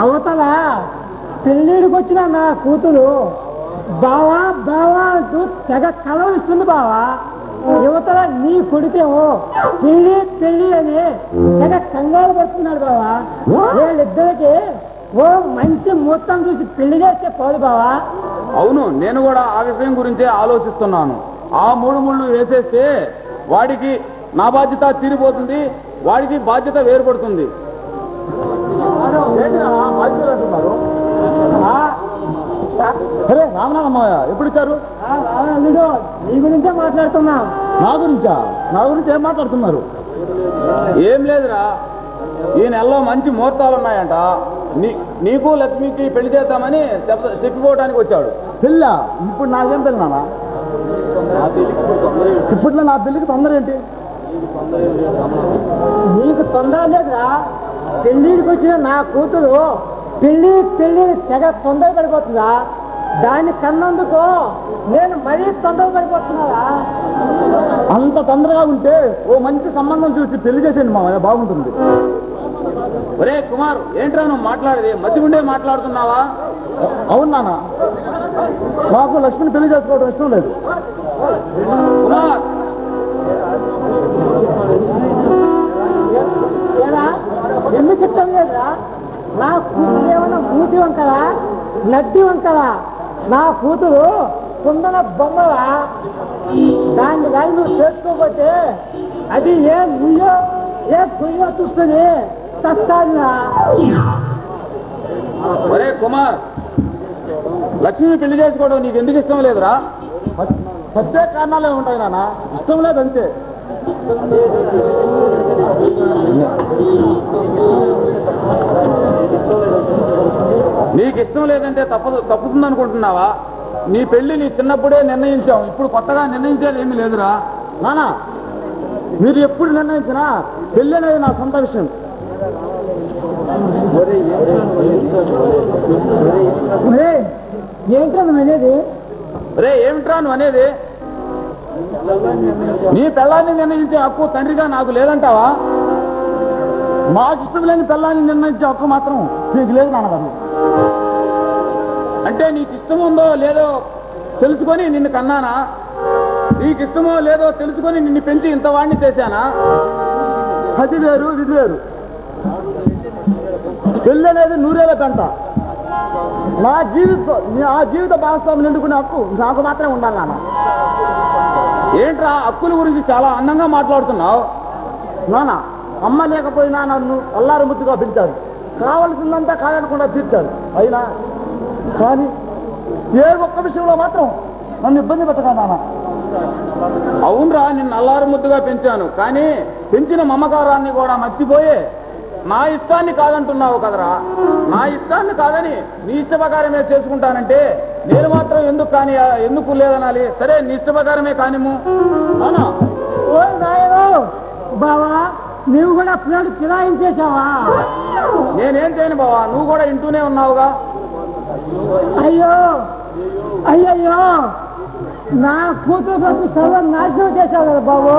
అవతల పెళ్ళిడికి వచ్చిన నా కూతురు బావా బావా అంటూ తెగ కలవరిస్తుంది బావా. యువతల నీ కొడుకేమో పెళ్ళి పెళ్ళి అని తెగ కంగారు పడుతున్నాడు బావా. వీళ్ళిద్దరికి ఓ మంచి ముహూర్తం చూసి పెళ్లి చేస్తే పోదు బావా. అవును, నేను కూడా ఆ విషయం గురించే ఆలోచిస్తున్నాను. ఆ మూడు ముళ్ళు వేసేస్తే వాడికి నా బాధ్యత తీరిపోతుంది, వాడికి బాధ్యత వేరుపడుతుంది. సరే రామనాథమ్మయ్య ఎప్పుడు ఇచ్చారు? అల్లుడు నీ గురించే మాట్లాడుతున్నాం. నా గురించా? నా గురించి ఏం మాట్లాడుతున్నారు? ఏం లేదురా, ఈ నెలలో మంచి ముహూర్తాలు ఉన్నాయంట. నీకు లక్ష్మికి పెళ్లి చేద్దామని చెప్పిపోవడానికి వచ్చాడు. పెళ్ళా? ఇప్పుడు నాకేం పెళ్ళి నాన్న? ఇప్పట్లో నా పెళ్ళికి తొందర ఏంటి? నీకు తొందర లేదురా, పెళ్ళిడికి వచ్చిన నా కూతురు పెళ్ళి పెళ్ళి తెగ తొందర పడిపోతుందా? దాన్ని కన్నందుకు నేను మరీ తొందర పడిపోతున్నారా? అంత తొందరగా ఉంటే ఓ మంచి సంబంధం చూసి పెళ్లి చేసేయండి మామయ్య, బాగుంటుంది. ఒరే కుమార్, ఏంట్రా నువ్వు మాట్లాడేది? మధ్య ఉండే మాట్లాడుతున్నావా? అవును నాన్న, నాకు లక్ష్మిని పెళ్లి చేసుకోవడం ఇష్టం లేదు. కుమార్, ఎందుకు ఇష్టం లేదురా? నా కూతురు ఏమన్నా మూతి వంకరా నడ్డి వంకరా? నా కూతురు కుందన బొమ్మలా? దాన్ని కానీ నువ్వు చేసుకోకపోతే అది ఏ నుయ్యో ఏ కుయ్యో చూస్తుంది చస్తాదిరా. ఒరే కుమార్, లక్ష్మిని పెళ్లి చేసుకోవడం నీకు ఎందుకు ఇష్టం లేదురా? ప్రత్యేక కారణాలే ఉంటాయి నాన్న, ఇష్టం లేదంతే. నీకు ఇష్టం లేదంటే తప్పుతుంది అనుకుంటున్నావా? నీ పెళ్లి నీ చిన్నప్పుడే నిర్ణయించావు, ఇప్పుడు కొత్తగా నిర్ణయించేది ఏమీ లేదురా. నాన్న, మీరు ఎప్పుడు నిర్ణయించినా పెళ్ళి అనేది నా సొంత విషయం. ఏంట్రా నువ్వు అనేది? రే ఏమిట్రా నువ్వు అనేది? నీ పెళ్ళాన్ని నిర్ణయించే హక్కు తండ్రిగా నాకు లేదంటావా? నాకు ఇష్టం లేని పెళ్ళాన్ని నిర్ణయించే హక్కు మాత్రం నీకు లేదు నాన్నగారు. అంటే నీకు ఇష్టం ఉందో లేదో తెలుసుకొని నిన్ను కన్నానా? నీకు ఇష్టమో లేదో తెలుసుకొని నిన్ను పెంచి ఇంత వాడిని చేశానా? అది వేరు, ఇది వేరు. పెళ్ళి అనేది నూరేళ్ళ గంట. నా జీవిత భాగస్వామిని ఎన్నుకునే హక్కు నాకు మాత్రమే ఉండాలి నాన్న. ఏంట్రా హక్కుల గురించి చాలా అందంగా మాట్లాడుతున్నావు? నాన్న, అమ్మ లేకపోయినా నన్ను అల్లారు ముద్దుగా పెంచారు, కావలసిందంతా కాదనకుండా తీర్చారు. అయినా కానీ ఏ ఒక్క విషయంలో మాత్రం నన్ను ఇబ్బంది పెట్టగా నాన్న. అవునరా, నిన్ను అల్లారు ముద్దుగా పెంచాను, కానీ పెంచిన మమకారాన్ని కూడా మర్చిపోయి నా ఇష్టాన్ని కాదంటున్నావు కదరా. నా ఇష్టాన్ని కాదని నీ ఇష్ట ప్రకారమే చేసుకుంటానంటే నేను మాత్రం ఎందుకు లేదనాలి? సరే, నీ ఇష్ట ప్రకారమే కానిము. అవునా? ఓ నాయనో బావా, నువ్వు కూడా పిల్లలు ఫిరాయించేశావా? నేనేం చేయను బావా, నువ్వు కూడా ఇంటూనే ఉన్నావుగా. అయ్యో అయ్యయ్యో, నా కూతురు సర్వం నాశనం చేశావు కదా బాబు.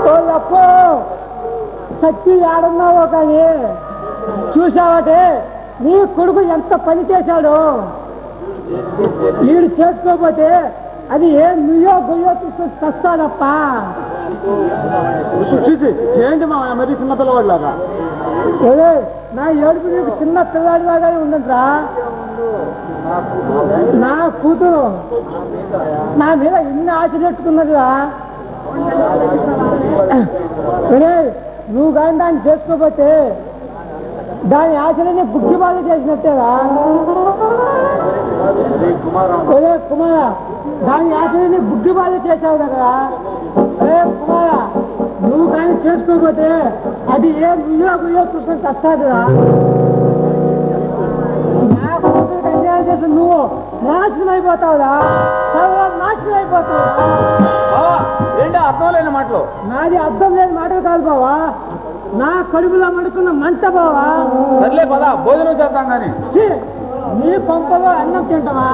ఓ లప్పో, సచ్చి ఆడున్నావో కానీ చూసావటే నీ కొడుకు ఎంత పని చేశాడు. వీడు చేసుకోకపోతే అది ఏ నుయ్యో గొయ్యో తీసుకొని చస్తాడప్ప. ఏంటి మా మరీ చిన్న పిల్లవాడిలాగా? నా ఏడుపు నీకు చిన్న పిల్లవాడిలాగానే ఉందంట్రా. నా కూతురు నా మీద ఇన్ని ఆశ పెట్టుకున్నదిరా. నువ్వు కానీ దాన్ని చేసుకోకపోతే దాని ఆశలని బుద్ధి బాగా చేసినట్టేరా. ఒరే కుమార, దాని ఆశలని బుద్ధి బాగా చేశావు కదా. అరే కుమార, నువ్వు కానీ చేసుకోకపోతే అది ఏ నుయ్యో గుయ్యో చూసుకొని చస్తాడురా. నా కూతురికి అన్యాయం చేసి నువ్వు నాశనం అయిపోతావురా, నాశనం అయిపోతావురా. ఏంటి అర్థం లేని మాటలు? నాది అర్థం లేని మాటలు కాదు బావా, నా కడుపులో మడుకున్న మంట బావా. సర్లే పద, భోజనం చేద్దాం కానీ. నీ పంపలో అన్నం తింటావా?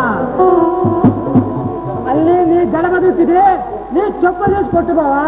మళ్ళీ నీ గడగ తిరిగి నీ చెప్ప చేసి కొట్టు బావా.